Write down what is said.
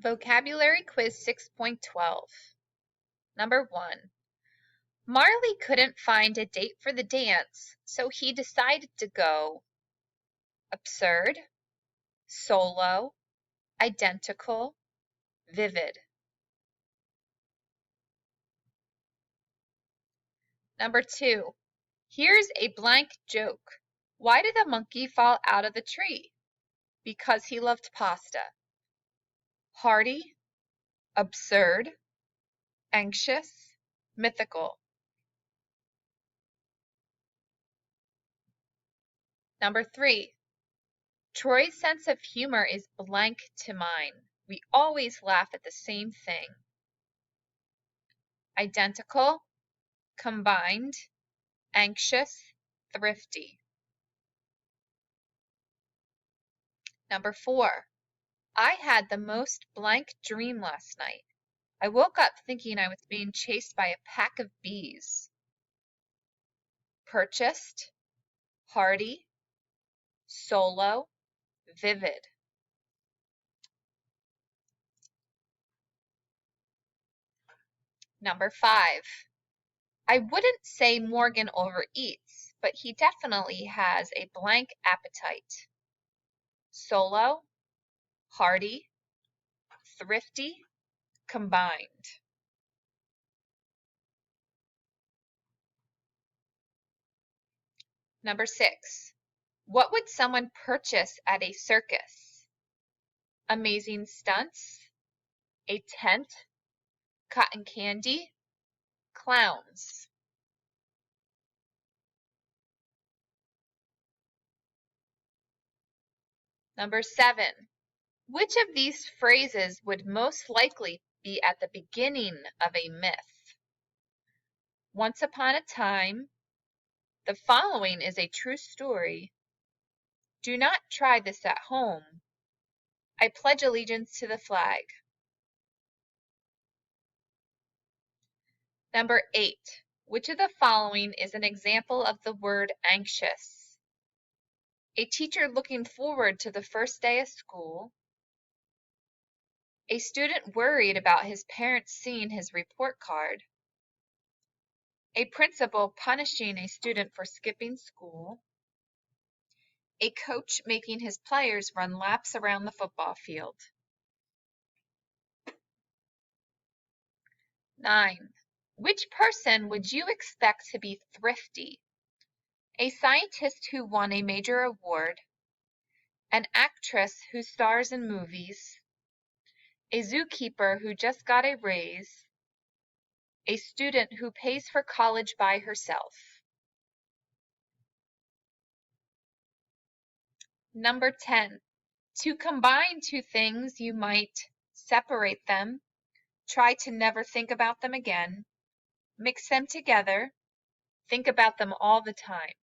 Vocabulary Quiz 6.12. Number 1. Marley couldn't find a date for the dance, so he decided to go absurd, solo, identical, vivid. Number 2. Here's a blank joke. Why did the monkey fall out of the tree? Because he loved pasta. Hardy, absurd, anxious, mythical. Number 3. Troy's sense of humor is blank to mine. We always laugh at the same thing. Identical, combined, anxious, thrifty. Number 4. I had the most blank dream last night. I woke up thinking I was being chased by a pack of bees. Purchased, hardy, solo, vivid. Number 5. I wouldn't say Morgan overeats, but he definitely has a blank appetite. Solo, hardy, thrifty, combined. Number 6. What would someone purchase at a circus? Amazing stunts, a tent, cotton candy, clowns. Number 7. Which of these phrases would most likely be at the beginning of a myth? Once upon a time, the following is a true story. Do not try this at home. I pledge allegiance to the flag. Number 8. Which of the following is an example of the word anxious? A teacher looking forward to the first day of school. A student worried about his parents seeing his report card. A principal punishing a student for skipping school. A coach making his players run laps around the football field. 9. Which person would you expect to be thrifty? A scientist who won a major award, an actress who stars in movies, a zookeeper who just got a raise, a student who pays for college by herself. Number 10. To combine two things, you might separate them, try to never think about them again, mix them together, think about them all the time.